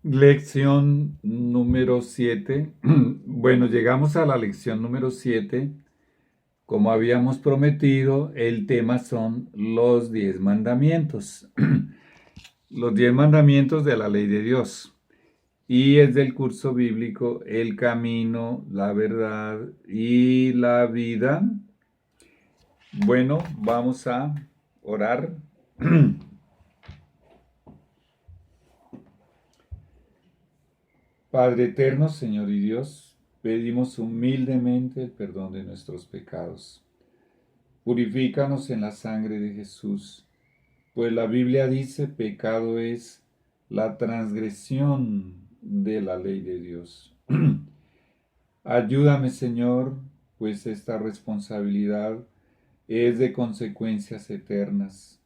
Lección número 7. Bueno, llegamos a la lección número 7. Como habíamos prometido, el tema son los 10 mandamientos. Los 10 mandamientos de la ley de Dios. Y es del curso bíblico El camino, la verdad y la vida. Bueno, vamos a orar. Padre eterno, Señor y Dios, pedimos humildemente el perdón de nuestros pecados. Purifícanos en la sangre de Jesús, pues la Biblia dice, pecado es la transgresión de la ley de Dios. Ayúdame, Señor, pues esta responsabilidad es de consecuencias eternas.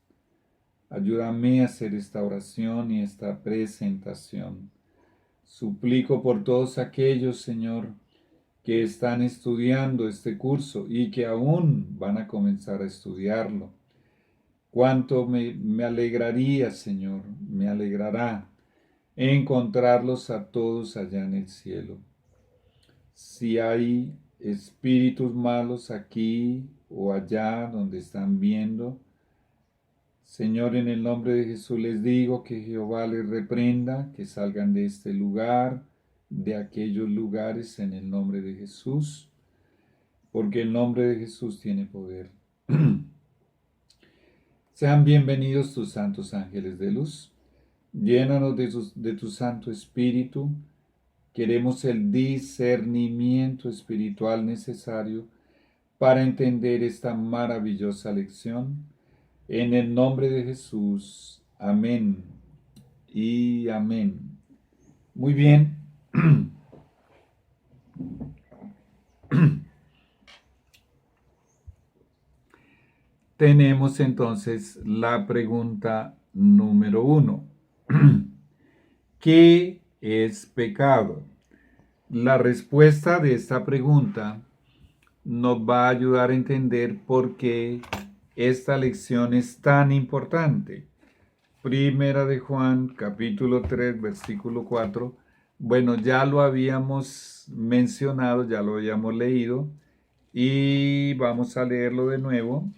Ayúdame a hacer esta oración y esta presentación. Suplico por todos aquellos, Señor, que están estudiando este curso y que aún van a comenzar a estudiarlo. Cuánto me alegraría, Señor, me alegrará encontrarlos a todos allá en el cielo. Si hay espíritus malos aquí o allá donde están viendo, Señor, en el nombre de Jesús les digo que Jehová les reprenda, que salgan de este lugar, de aquellos lugares en el nombre de Jesús, porque el nombre de Jesús tiene poder. Sean bienvenidos tus santos ángeles de luz. Llénanos de tu Santo Espíritu. Queremos el discernimiento espiritual necesario para entender esta maravillosa lección. En el nombre de Jesús. Amén y amén. Muy bien. Tenemos entonces la pregunta número 1. ¿Qué es pecado? La respuesta de esta pregunta nos va a ayudar a entender por qué esta lección es tan importante. Primera de Juan, capítulo 3, versículo 4. Bueno, ya lo habíamos mencionado, ya lo habíamos leído y vamos a leerlo de nuevo.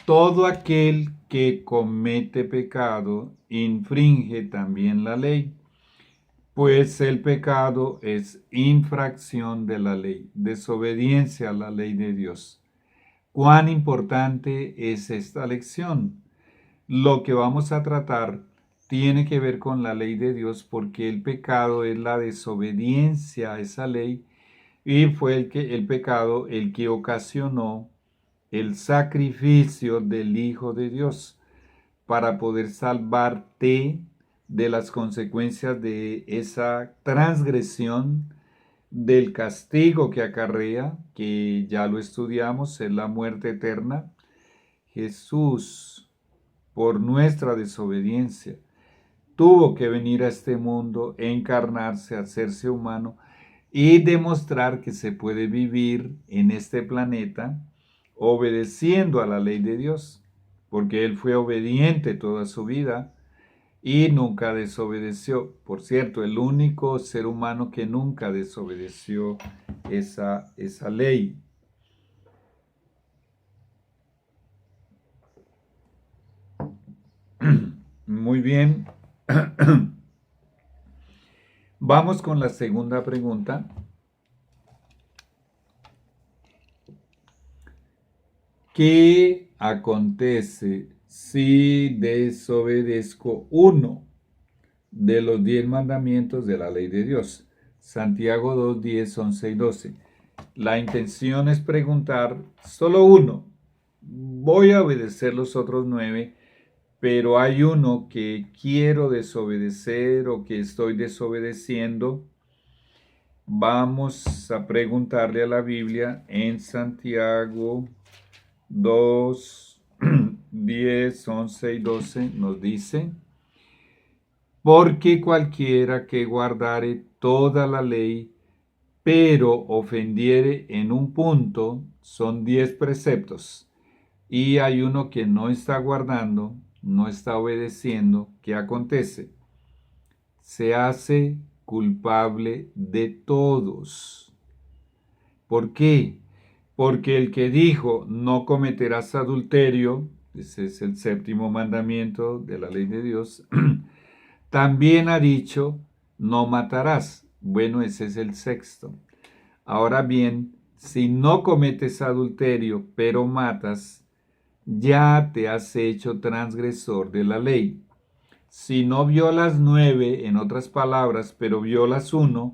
Todo aquel que comete pecado infringe también la ley, pues el pecado es infracción de la ley, desobediencia a la ley de Dios. ¿Cuán importante es esta lección? Lo que vamos a tratar tiene que ver con la ley de Dios porque el pecado es la desobediencia a esa ley y fue el pecado el que ocasionó el sacrificio del Hijo de Dios para poder salvarte de las consecuencias de esa transgresión, del castigo que acarrea, que ya lo estudiamos, es la muerte eterna. Jesús, por nuestra desobediencia, tuvo que venir a este mundo, encarnarse, hacerse humano y demostrar que se puede vivir en este planeta obedeciendo a la ley de Dios, porque Él fue obediente toda su vida y nunca desobedeció. Por cierto, el único ser humano que nunca desobedeció esa ley. Muy bien. Vamos con la segunda pregunta. ¿Qué acontece si desobedezco uno de los 10 mandamientos de la ley de Dios? Santiago 2, 10, 11 y 12. La intención es preguntar solo uno. Voy a obedecer los otros 9, pero hay uno que quiero desobedecer o que estoy desobedeciendo. Vamos a preguntarle a la Biblia en Santiago 2, 10, 11 y 12 nos dice: porque cualquiera que guardare toda la ley, pero ofendiere en un punto, son 10 preceptos, y hay uno que no está guardando, no está obedeciendo, ¿qué acontece? Se hace culpable de todos. ¿Por qué? Porque el que dijo, no cometerás adulterio, ese es el séptimo mandamiento de la ley de Dios, también ha dicho, no matarás. Bueno, ese es el sexto. Ahora bien, si no cometes adulterio, pero matas, ya te has hecho transgresor de la ley. Si no violas 9, en otras palabras, pero violas 1,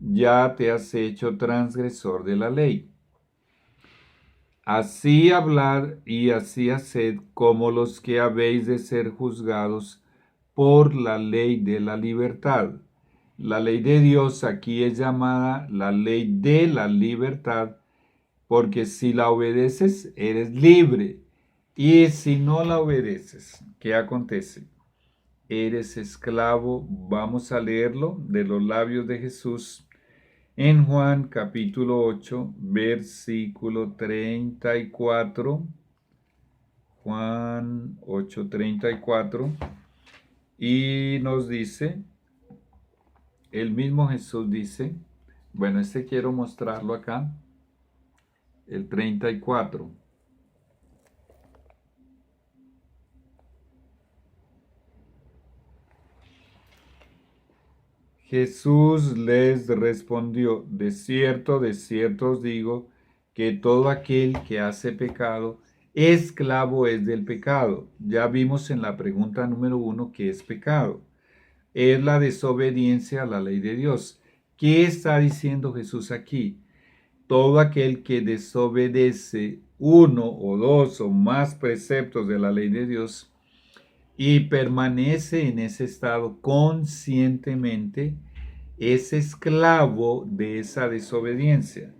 ya te has hecho transgresor de la ley. Así hablad y así haced como los que habéis de ser juzgados por la ley de la libertad. La ley de Dios aquí es llamada la ley de la libertad, porque si la obedeces, eres libre. Y si no la obedeces, ¿qué acontece? Eres esclavo. Vamos a leerlo de los labios de Jesús en Juan capítulo 8, versículo 34. Juan 8, 34. Y nos dice, el mismo Jesús dice, bueno, este quiero mostrarlo acá, el 34. Jesús les respondió, de cierto os digo, que todo aquel que hace pecado, esclavo es del pecado. Ya vimos en la pregunta número 1 que es pecado. Es la desobediencia a la ley de Dios. ¿Qué está diciendo Jesús aquí? Todo aquel que desobedece uno o dos o más preceptos de la ley de Dios y permanece en ese estado conscientemente, es esclavo de esa desobediencia.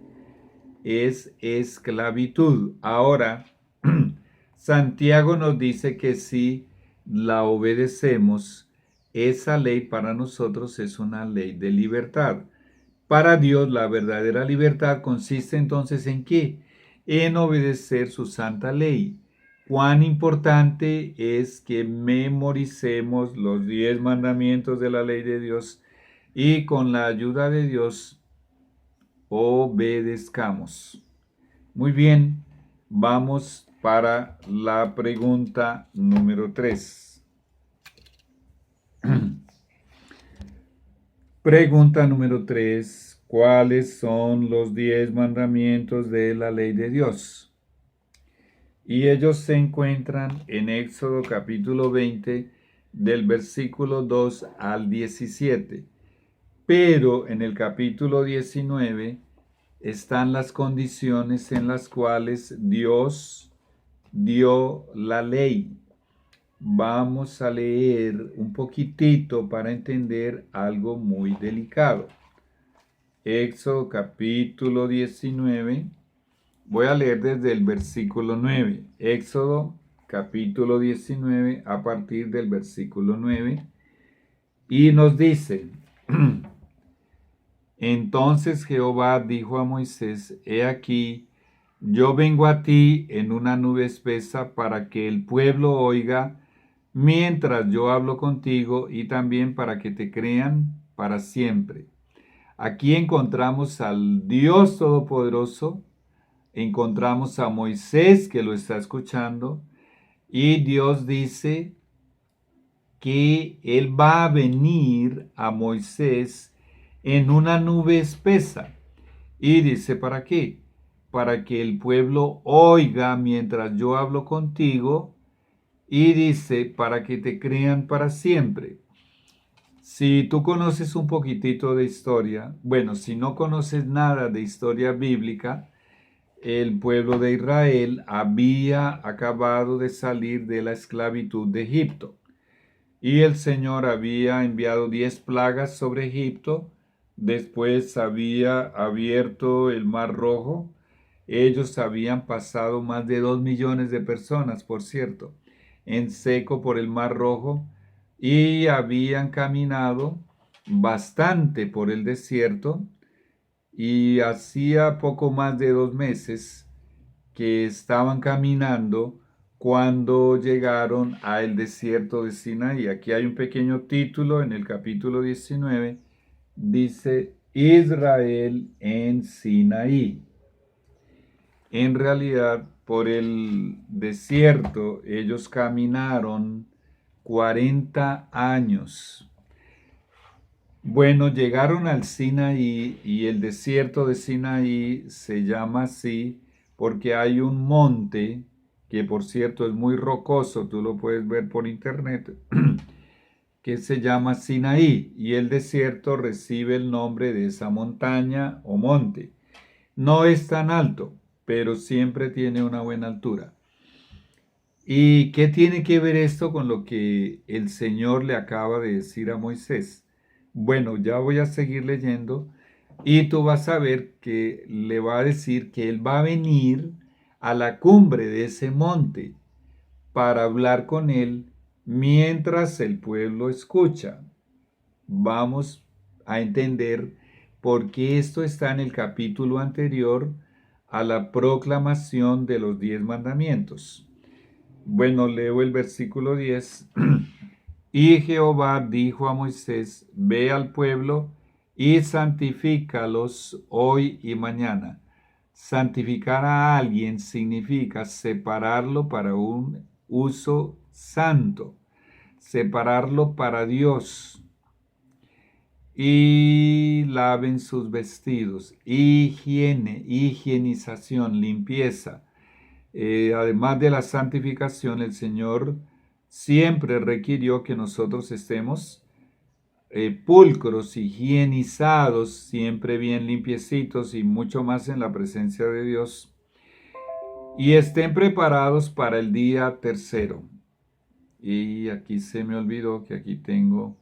Es esclavitud. Ahora, Santiago nos dice que si la obedecemos, esa ley para nosotros es una ley de libertad. Para Dios, la verdadera libertad consiste entonces ¿en qué? En obedecer su santa ley. Cuán importante es que memoricemos los 10 mandamientos de la ley de Dios y con la ayuda de Dios obedezcamos. Muy bien, vamos para la pregunta número 3. Pregunta número 3. ¿Cuáles son los 10 mandamientos de la ley de Dios? Y ellos se encuentran en Éxodo capítulo 20 del versículo 2 al 17. Pero en el capítulo 19 están las condiciones en las cuales Dios dio la ley. Vamos a leer un poquitito para entender algo muy delicado. Éxodo capítulo 19. Voy a leer desde el versículo 9. Éxodo capítulo 19 a partir del versículo 9. Y nos dice, entonces Jehová dijo a Moisés, he aquí, yo vengo a ti en una nube espesa para que el pueblo oiga mientras yo hablo contigo y también para que te crean para siempre. Aquí encontramos al Dios Todopoderoso, encontramos a Moisés que lo está escuchando y Dios dice que Él va a venir a Moisés en una nube espesa. Y dice, ¿para qué? Para que el pueblo oiga mientras yo hablo contigo. Y dice, para que te crean para siempre. Si tú conoces un poquitito de historia, bueno, si no conoces nada de historia bíblica, el pueblo de Israel había acabado de salir de la esclavitud de Egipto. Y el Señor había enviado 10 plagas sobre Egipto. Después había abierto el Mar Rojo. Ellos habían pasado más de 2 millones de personas, por cierto, en seco por el Mar Rojo y habían caminado bastante por el desierto y hacía poco más de 2 meses que estaban caminando cuando llegaron al desierto de Sinaí. Aquí hay un pequeño título en el capítulo 19, dice Israel en Sinaí. En realidad, por el desierto, ellos caminaron 40 años. Bueno, llegaron al Sinaí y el desierto de Sinaí se llama así porque hay un monte que por cierto es muy rocoso, tú lo puedes ver por internet, que se llama Sinaí y el desierto recibe el nombre de esa montaña o monte. No es tan alto, pero siempre tiene una buena altura. ¿Y qué tiene que ver esto con lo que el Señor le acaba de decir a Moisés? Bueno, ya voy a seguir leyendo y tú vas a ver que le va a decir que él va a venir a la cumbre de ese monte para hablar con él mientras el pueblo escucha. Vamos a entender por qué esto está en el capítulo anterior a la proclamación de los 10 mandamientos. Bueno, leo el versículo 10. Y Jehová dijo a Moisés, ve al pueblo y santifícalos hoy y mañana. Santificar a alguien significa separarlo para un uso santo, separarlo para Dios. Y laven sus vestidos, higiene, higienización, limpieza. Además de la santificación, el Señor siempre requirió que nosotros estemos pulcros, higienizados, siempre bien limpiecitos y mucho más en la presencia de Dios. Y estén preparados para el día tercero. Y aquí se me olvidó que aquí tengo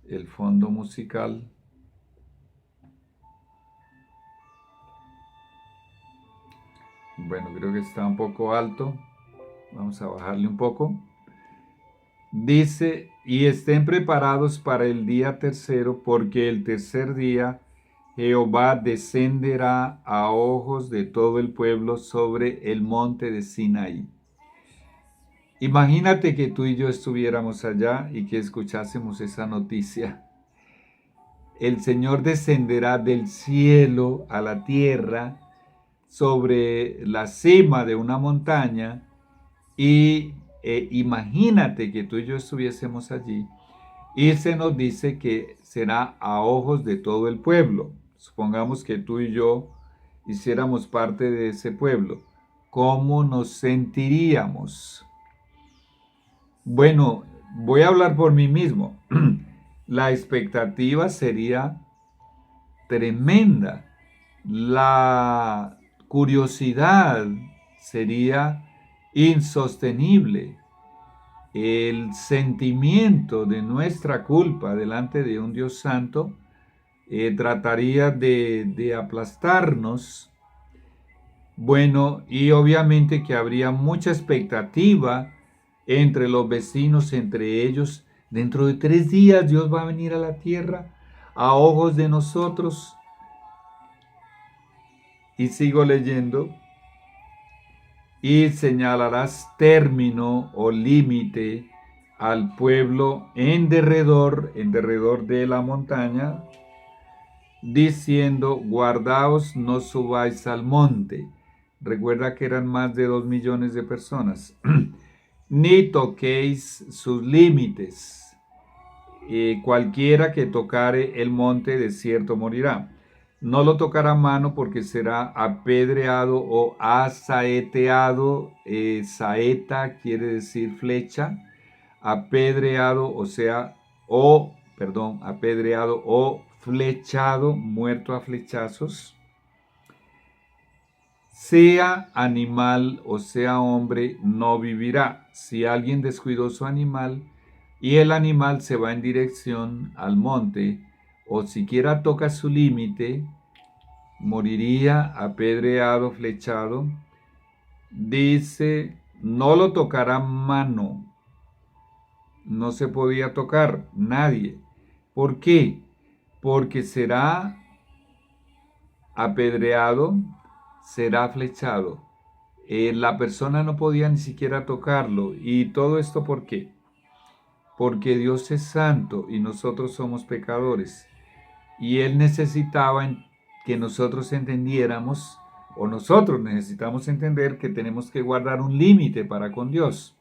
el fondo musical. Bueno, creo que está un poco alto. Vamos a bajarle un poco. Dice, y estén preparados para el día tercero, porque el tercer día Jehová descenderá a ojos de todo el pueblo sobre el monte de Sinaí. Imagínate que tú y yo estuviéramos allá y que escuchásemos esa noticia. El Señor descenderá del cielo a la tierra sobre la cima de una montaña y imagínate que tú y yo estuviésemos allí y se nos dice que será a ojos de todo el pueblo. Supongamos que tú y yo hiciéramos parte de ese pueblo. ¿Cómo nos sentiríamos? Bueno, voy a hablar por mí mismo. La expectativa sería tremenda. La curiosidad sería insostenible. El sentimiento de nuestra culpa delante de un Dios santo trataría de aplastarnos. Bueno, y obviamente que habría mucha expectativa entre los vecinos, entre ellos. Dentro de 3 días Dios va a venir a la tierra a ojos de nosotros. Y sigo leyendo. Y señalarás término o límite al pueblo en derredor de la montaña, diciendo, guardaos, no subáis al monte. Recuerda que eran más de 2 millones de personas. Ni toquéis sus límites. Cualquiera que tocare el monte de cierto morirá. No lo tocará mano porque será apedreado o asaeteado. Saeta quiere decir flecha. Apedreado, apedreado o flechado, muerto a flechazos. Sea animal o sea hombre, no vivirá. Si alguien descuidó su animal y el animal se va en dirección al monte, o siquiera toca su límite, moriría apedreado, flechado. Dice, no lo tocará mano. No se podía tocar nadie. ¿Por qué? Porque será apedreado, será flechado. la persona no podía ni siquiera tocarlo. ¿Y todo esto por qué? Porque Dios es santo y nosotros somos pecadores. Y Él necesitaba que nosotros entendiéramos, o nosotros necesitamos entender que tenemos que guardar un límite para con Dios.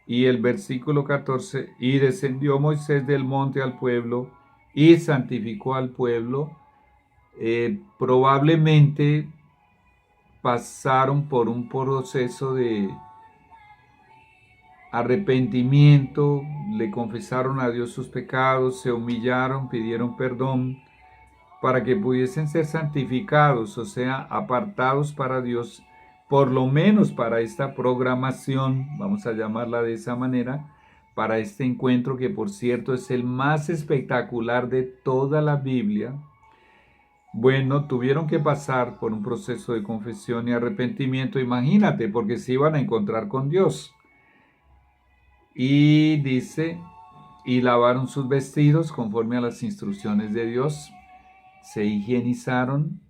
Y el versículo 14, y descendió Moisés del monte al pueblo y santificó al pueblo. Probablemente pasaron por un proceso de arrepentimiento, le confesaron a Dios sus pecados, se humillaron, pidieron perdón para que pudiesen ser santificados, o sea, apartados para Dios, por lo menos para esta programación, vamos a llamarla de esa manera, para este encuentro que por cierto es el más espectacular de toda la Biblia. Bueno, tuvieron que pasar por un proceso de confesión y arrepentimiento, imagínate, porque se iban a encontrar con Dios. Y dice, y lavaron sus vestidos conforme a las instrucciones de Dios, se higienizaron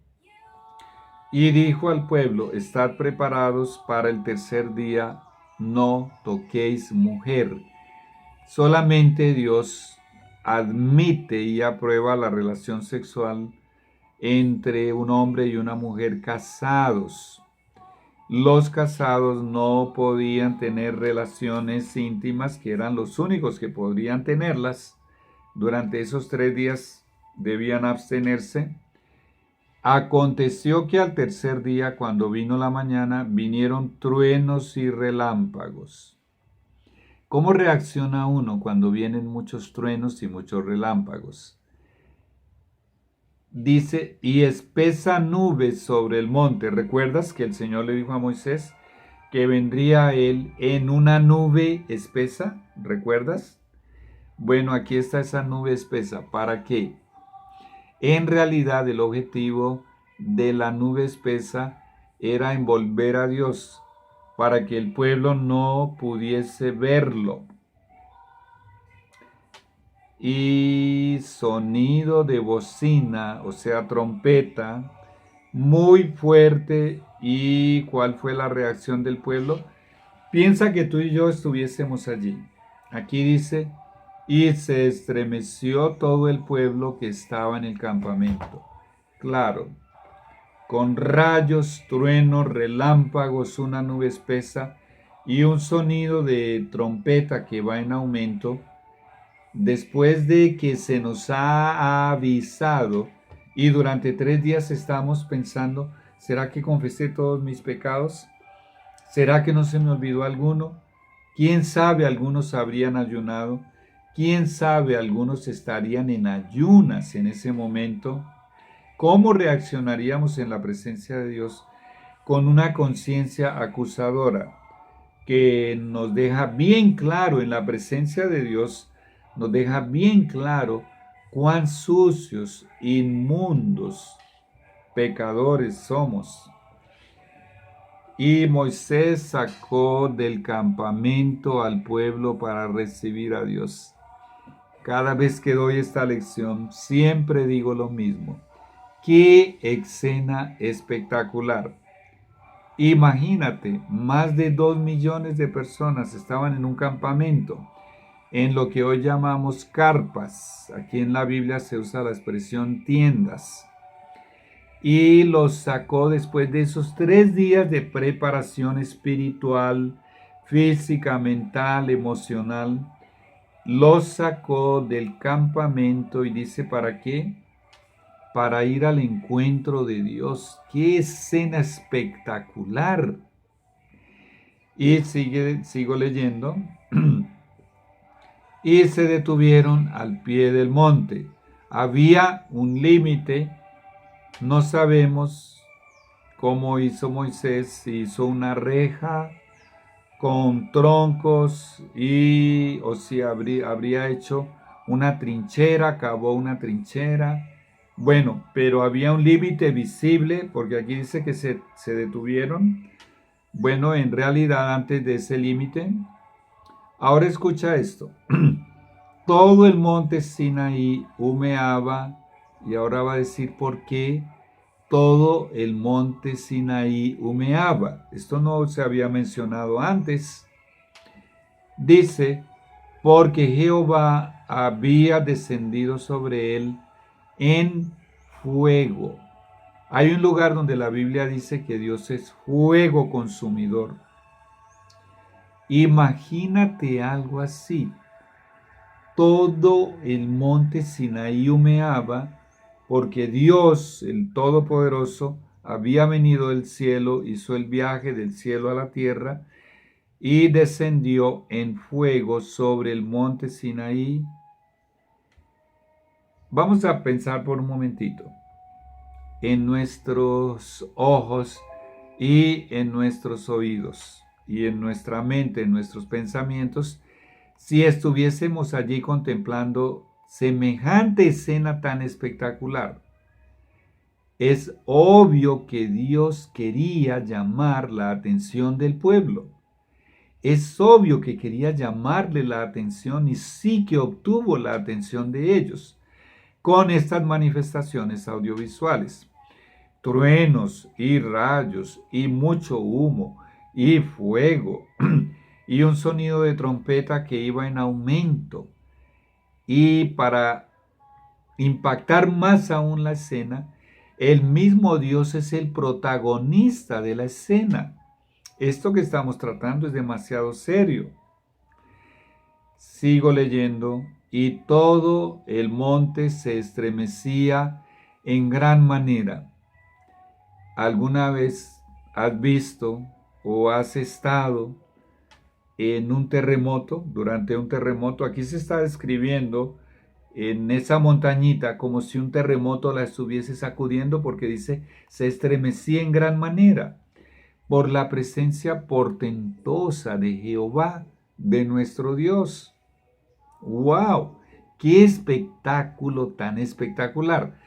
y dijo al pueblo, estad preparados para el tercer día, no toquéis mujer. Solamente Dios admite y aprueba la relación sexual entre un hombre y una mujer casados. Los casados no podían tener relaciones íntimas, que eran los únicos que podrían tenerlas. Durante esos 3 días debían abstenerse. Aconteció que al tercer día, cuando vino la mañana, vinieron truenos y relámpagos. ¿Cómo reacciona uno cuando vienen muchos truenos y muchos relámpagos? Dice, y espesa nube sobre el monte. ¿Recuerdas que el Señor le dijo a Moisés que vendría a él en una nube espesa? ¿Recuerdas? Bueno, aquí está esa nube espesa. ¿Para qué? En realidad el objetivo de la nube espesa era envolver a Dios para que el pueblo no pudiese verlo. Y sonido de bocina, o sea, trompeta, muy fuerte. ¿Y cuál fue la reacción del pueblo? Piensa que tú y yo estuviésemos allí. Aquí dice, y se estremeció todo el pueblo que estaba en el campamento. Claro, con rayos, truenos, relámpagos, una nube espesa y un sonido de trompeta que va en aumento. Después de que se nos ha avisado y durante 3 días estamos pensando, ¿será que confesé todos mis pecados? ¿Será que no se me olvidó alguno? ¿Quién sabe? Algunos habrían ayunado. ¿Quién sabe? Algunos estarían en ayunas en ese momento. ¿Cómo reaccionaríamos en la presencia de Dios con una conciencia acusadora que nos deja bien claro en la presencia de Dios? Nos deja bien claro cuán sucios, inmundos, pecadores somos. Y Moisés sacó del campamento al pueblo para recibir a Dios. Cada vez que doy esta lección, siempre digo lo mismo. ¡Qué escena espectacular! Imagínate, más de 2 millones de personas estaban en un campamento, en lo que hoy llamamos carpas. Aquí en la Biblia se usa la expresión tiendas. Y los sacó después de esos 3 días de preparación espiritual, física, mental, emocional. Los sacó del campamento y dice, ¿para qué? Para ir al encuentro de Dios. ¡Qué escena espectacular! Y sigo leyendo. Y se detuvieron al pie del monte. Había un límite. No sabemos cómo hizo Moisés, si hizo una reja con troncos o si habría hecho una trinchera, cavó una trinchera. Bueno, pero había un límite visible, porque aquí dice que se detuvieron. Bueno, en realidad antes de ese límite, ahora escucha esto. Todo el monte Sinaí humeaba, y ahora va a decir por qué todo el monte Sinaí humeaba. Esto no se había mencionado antes. Dice, porque Jehová había descendido sobre él en fuego. Hay un lugar donde la Biblia dice que Dios es fuego consumidor. Imagínate algo así. Todo el monte Sinaí humeaba porque Dios, el Todopoderoso, había venido del cielo, hizo el viaje del cielo a la tierra y descendió en fuego sobre el monte Sinaí. Vamos a pensar por un momentito en nuestros ojos y en nuestros oídos y en nuestra mente, en nuestros pensamientos, si estuviésemos allí contemplando semejante escena tan espectacular. Es obvio que Dios quería llamar la atención del pueblo. Es obvio que quería llamarle la atención y sí que obtuvo la atención de ellos con estas manifestaciones audiovisuales. Truenos y rayos y mucho humo y fuego y un sonido de trompeta que iba en aumento. Y para impactar más aún la escena, el mismo Dios es el protagonista de la escena. Esto que estamos tratando es demasiado serio. Sigo leyendo, y todo el monte se estremecía en gran manera. ¿Alguna vez has visto o has estado en un terremoto? Durante un terremoto, aquí se está describiendo en esa montañita como si un terremoto la estuviese sacudiendo, porque dice, se estremecía en gran manera por la presencia portentosa de Jehová, de nuestro Dios. ¡Wow! ¡Qué espectáculo tan espectacular!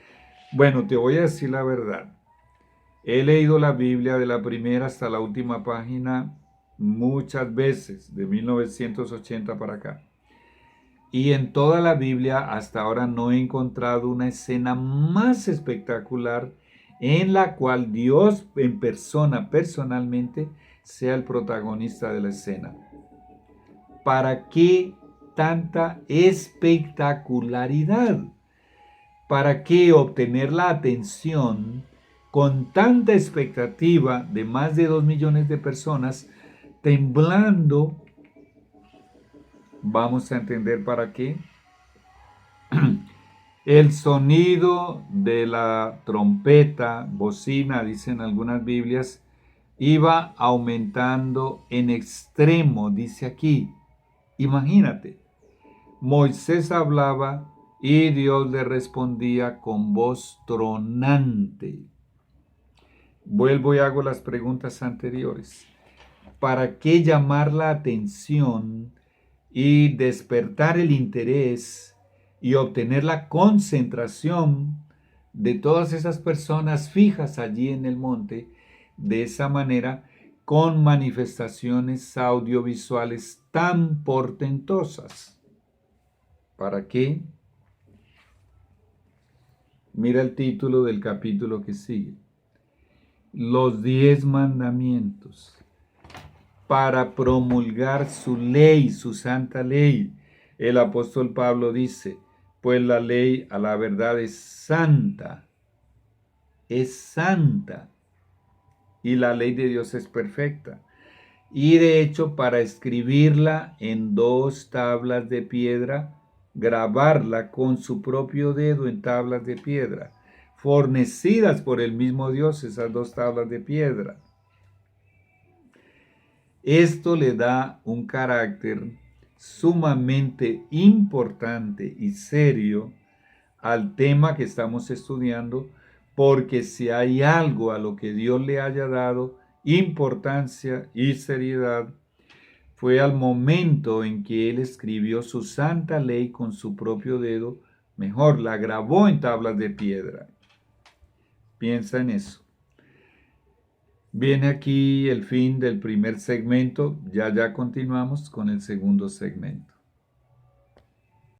Bueno, te voy a decir la verdad. He leído la Biblia de la primera hasta la última página muchas veces, de 1980 para acá. Y en toda la Biblia hasta ahora no he encontrado una escena más espectacular en la cual Dios en persona, personalmente, sea el protagonista de la escena. ¿Para qué tanta espectacularidad? ¿Para qué obtener la atención con tanta expectativa de más de 2 millones de personas temblando? Vamos a entender para qué. El sonido de la trompeta, bocina, dicen algunas Biblias, iba aumentando en extremo, dice aquí. Imagínate, Moisés hablaba y Dios le respondía con voz tronante. Vuelvo y hago las preguntas anteriores. ¿Para qué llamar la atención y despertar el interés y obtener la concentración de todas esas personas fijas allí en el monte, de esa manera, con manifestaciones audiovisuales tan portentosas? ¿Para qué? Mira el título del capítulo que sigue. Los 10 mandamientos. Para promulgar su ley, su santa ley. El apóstol Pablo dice, pues la ley a la verdad es santa, y la ley de Dios es perfecta. Y de hecho, para escribirla en 2 tablas de piedra, grabarla con su propio dedo en tablas de piedra, fornecidas por el mismo Dios, esas 2 tablas de piedra. Esto le da un carácter sumamente importante y serio al tema que estamos estudiando, porque si hay algo a lo que Dios le haya dado importancia y seriedad, fue al momento en que Él escribió su santa ley con su propio dedo, mejor, la grabó en tablas de piedra. Piensa en eso. Viene aquí el fin del primer segmento, ya continuamos con el segundo segmento.